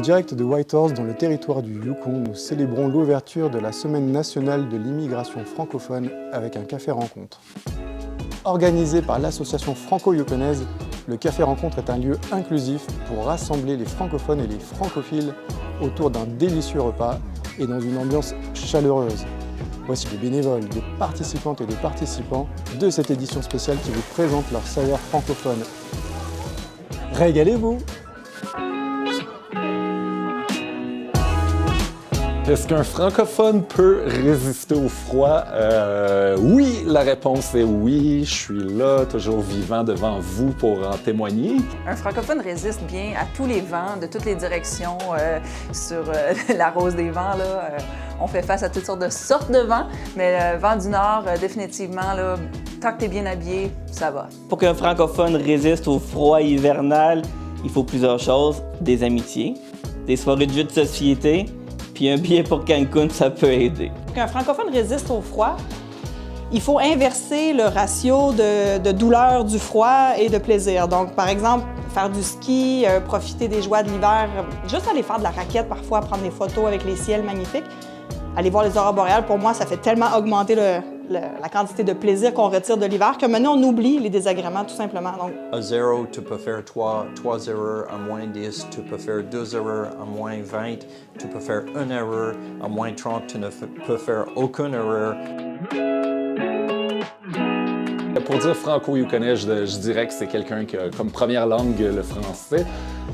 direct de Whitehorse, dans le territoire du Yukon, nous célébrons l'ouverture de la Semaine nationale de l'immigration francophone avec un café rencontre. Organisé par l'association franco-yukonaise, le Café Rencontre est un lieu inclusif pour rassembler les francophones et les francophiles autour d'un délicieux repas et dans une ambiance chaleureuse. Voici les bénévoles, les participantes et les participants de cette édition spéciale qui vous présente leur saveur francophone. Régalez-vous! Est-ce qu'un francophone peut résister au froid? Oui, la réponse est oui. Je suis là, toujours vivant devant vous pour en témoigner. Un francophone résiste bien à tous les vents, de toutes les directions. Sur la rose des vents, là, on fait face à toutes sortes de vents, mais le vent du Nord, définitivement, là, tant que tu es bien habillé, ça va. Pour qu'un francophone résiste au froid hivernal, il faut plusieurs choses. Des amitiés, des soirées de jeux de société, puis un billet pour Cancun, ça peut aider. Pour qu'un francophone résiste au froid, il faut inverser le ratio de douleur du froid et de plaisir. Donc, par exemple, faire du ski, profiter des joies de l'hiver, juste aller faire de la raquette parfois, prendre des photos avec les ciels magnifiques, aller voir les aurores boréales, pour moi, ça fait tellement augmenter la quantité de plaisir qu'on retire de l'hiver que maintenant, on oublie les désagréments, tout simplement. Donc, À 0, tu peux faire 3 erreurs, à moins 10, tu peux faire 2 erreurs, à moins 20, tu peux faire 1 erreur, à moins 30, tu ne peux faire aucune erreur. Pour dire franco-yukonais, je dirais que c'est quelqu'un qui a comme première langue le français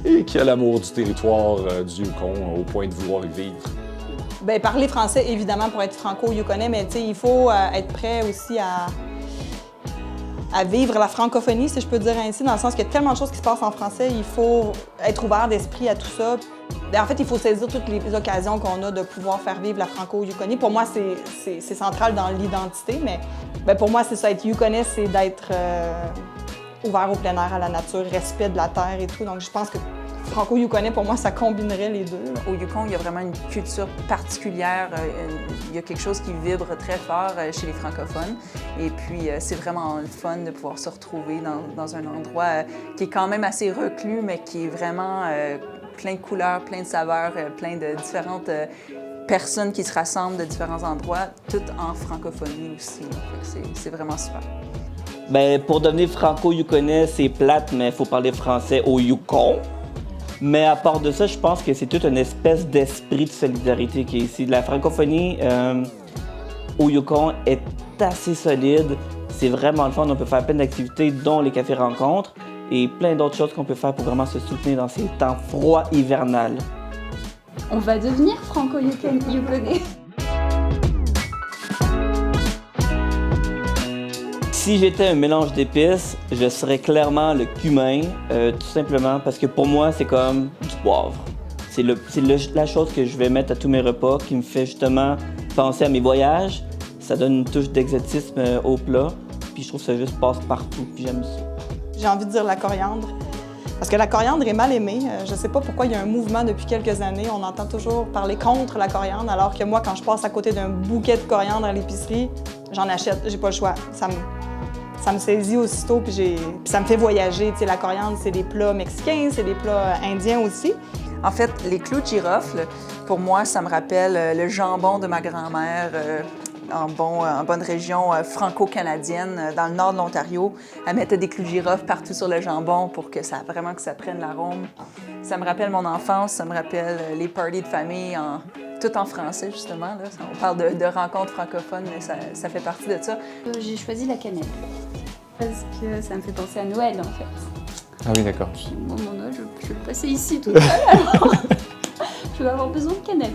et qui a l'amour du territoire du Yukon au point de vouloir y vivre. bien, parler français, évidemment, pour être franco-yukonais, mais il faut être prêt aussi à vivre la francophonie, si je peux dire ainsi, dans le sens qu'il y a tellement de choses qui se passent en français, il faut être ouvert d'esprit à tout ça. En fait, il faut saisir toutes les occasions qu'on a de pouvoir faire vivre la franco-yukonie. Pour moi, c'est central dans l'identité, mais pour moi, c'est ça, être yukonais, c'est d'être ouvert au plein air, à la nature, respect de la terre et tout. Donc, je pense que franco-yukonais, pour moi, ça combinerait les deux. Au Yukon, il y a vraiment une culture particulière. Il y a quelque chose qui vibre très fort chez les francophones. Et puis, c'est vraiment le fun de pouvoir se retrouver dans un endroit qui est quand même assez reclus, mais qui est vraiment plein de couleurs, plein de saveurs, plein de différentes personnes qui se rassemblent de différents endroits, toutes en francophonie aussi. C'est vraiment super. Ben, pour devenir franco-yukonais, c'est plate, mais il faut parler français au Yukon. Mais à part de ça, je pense que c'est toute une espèce d'esprit de solidarité qui est ici. La francophonie au Yukon est assez solide. C'est vraiment le fun. On peut faire plein d'activités, dont les cafés rencontres et plein d'autres choses qu'on peut faire pour vraiment se soutenir dans ces temps froids hivernales. On va devenir franco-yukonais. Si j'étais un mélange d'épices, je serais clairement le cumin, tout simplement parce que pour moi, c'est comme du poivre. C'est la chose que je vais mettre à tous mes repas qui me fait justement penser à mes voyages. Ça donne une touche d'exotisme au plat, puis je trouve que ça juste passe partout, puis j'aime ça. J'ai envie de dire la coriandre, parce que la coriandre est mal aimée. Je ne sais pas pourquoi il y a un mouvement depuis quelques années. On entend toujours parler contre la coriandre, alors que moi, quand je passe à côté d'un bouquet de coriandre à l'épicerie, j'en achète, j'ai pas le choix. Ça me saisit aussitôt, puis ça me fait voyager. Tu sais, la coriandre, c'est des plats mexicains, c'est des plats indiens aussi. En fait, les clous de girofle, pour moi, ça me rappelle le jambon de ma grand-mère en bonne région franco-canadienne, dans le nord de l'Ontario. Elle mettait des clous de girofle partout sur le jambon pour que ça prenne l'arôme. Ça me rappelle mon enfance, ça me rappelle les parties de famille, tout en français, justement. Là. On parle de rencontres francophones, mais ça fait partie de ça. J'ai choisi la cannelle, parce que ça me fait penser à Noël, en fait. Ah oui, d'accord. Moi, mon Noël, je vais le passer ici tout seul, alors je vais avoir besoin de cannelle.